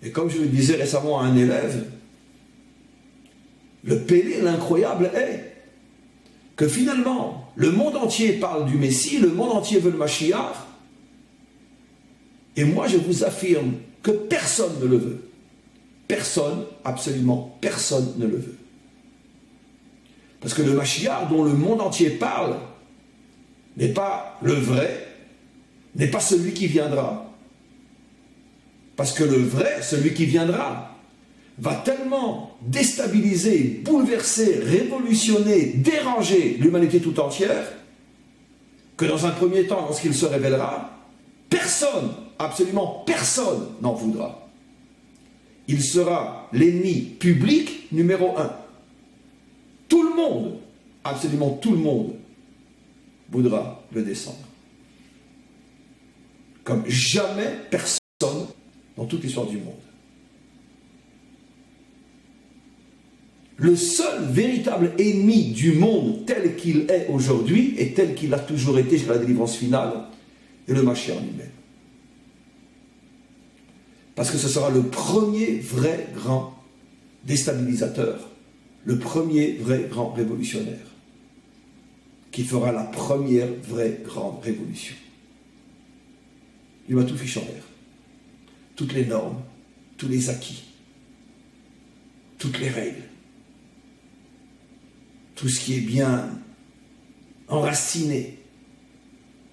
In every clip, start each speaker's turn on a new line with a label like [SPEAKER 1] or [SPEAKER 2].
[SPEAKER 1] Et comme je le disais récemment à un élève, le pélé, l'incroyable est que finalement, le monde entier parle du Messie, le monde entier veut le Mashiach, et moi je vous affirme que personne ne le veut. Personne, absolument personne ne le veut. Parce que le Mashiach dont le monde entier parle n'est pas le vrai, n'est pas celui qui viendra. Parce que le vrai, celui qui viendra, va tellement déstabiliser, bouleverser, révolutionner, déranger l'humanité tout entière, que dans un premier temps, lorsqu'il se révélera, personne, absolument personne n'en voudra. Il sera l'ennemi public numéro 1. Tout le monde, absolument tout le monde, voudra le descendre. Comme jamais personne dans toute l'histoire du monde. Le seul véritable ennemi du monde tel qu'il est aujourd'hui et tel qu'il a toujours été jusqu'à la délivrance finale est le Mashiach lui-même. Parce que ce sera le premier vrai grand déstabilisateur, le premier vrai grand révolutionnaire qui fera la première vraie grande révolution. Il va tout ficher en l'air. Toutes les normes, tous les acquis, toutes les règles, tout ce qui est bien enraciné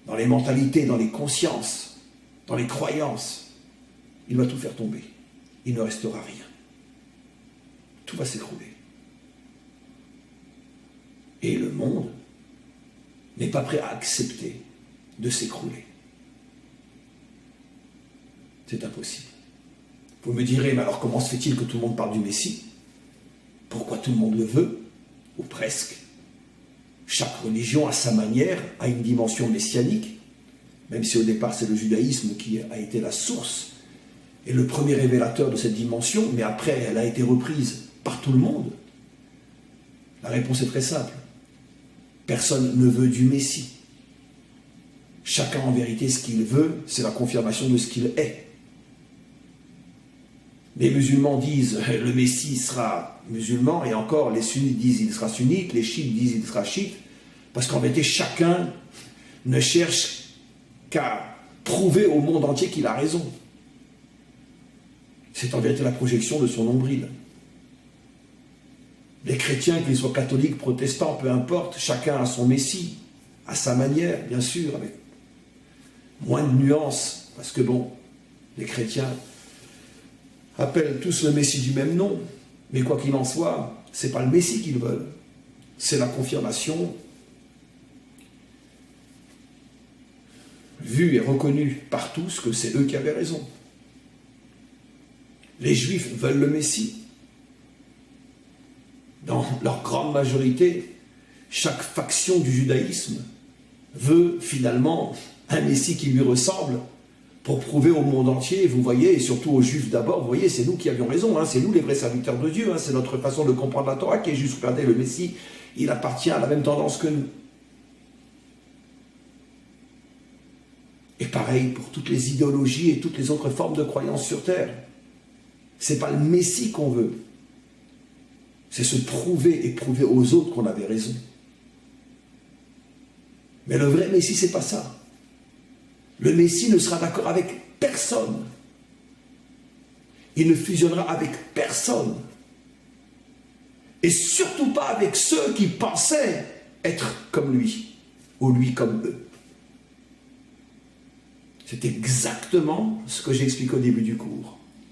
[SPEAKER 1] dans les mentalités, dans les consciences, dans les croyances, il va tout faire tomber. Il ne restera rien. Tout va s'écrouler. Et le monde n'est pas prêt à accepter de s'écrouler. C'est impossible. Vous me direz, mais alors comment se fait-il que tout le monde parle du Messie? Pourquoi tout le monde le veut? Ou presque. Chaque religion, à sa manière, a une dimension messianique, même si au départ c'est le judaïsme qui a été la source et le premier révélateur de cette dimension, mais après elle a été reprise par tout le monde. La réponse est très simple. Personne ne veut du Messie. Chacun en vérité ce qu'il veut, c'est la confirmation de ce qu'il est. Les musulmans disent le Messie sera musulman, et encore les sunnites disent il sera sunnite, les chiites disent il sera chiite, parce qu'en vérité chacun ne cherche qu'à prouver au monde entier qu'il a raison. C'est en vérité la projection de son nombril. Les chrétiens, qu'ils soient catholiques, protestants, peu importe, chacun a son Messie, à sa manière, bien sûr, avec moins de nuances, parce que bon, les chrétiens appellent tous le Messie du même nom, mais quoi qu'il en soit, c'est pas le Messie qu'ils veulent, c'est la confirmation vue et reconnue par tous que c'est eux qui avaient raison. Les Juifs veulent le Messie. Dans leur grande majorité, chaque faction du judaïsme veut finalement un Messie qui lui ressemble pour prouver au monde entier, vous voyez, et surtout aux Juifs d'abord, vous voyez, c'est nous qui avions raison, hein, c'est nous les vrais serviteurs de Dieu, hein, c'est notre façon de comprendre la Torah qui est juste. Regardez, le Messie, il appartient à la même tendance que nous. Et pareil pour toutes les idéologies et toutes les autres formes de croyances sur terre. C'est pas le Messie qu'on veut. C'est se prouver et prouver aux autres qu'on avait raison. Mais le vrai Messie, c'est pas ça. Le Messie ne sera d'accord avec personne. Il ne fusionnera avec personne. Et surtout pas avec ceux qui pensaient être comme lui, ou lui comme eux. C'est exactement ce que j'explique au début du cours.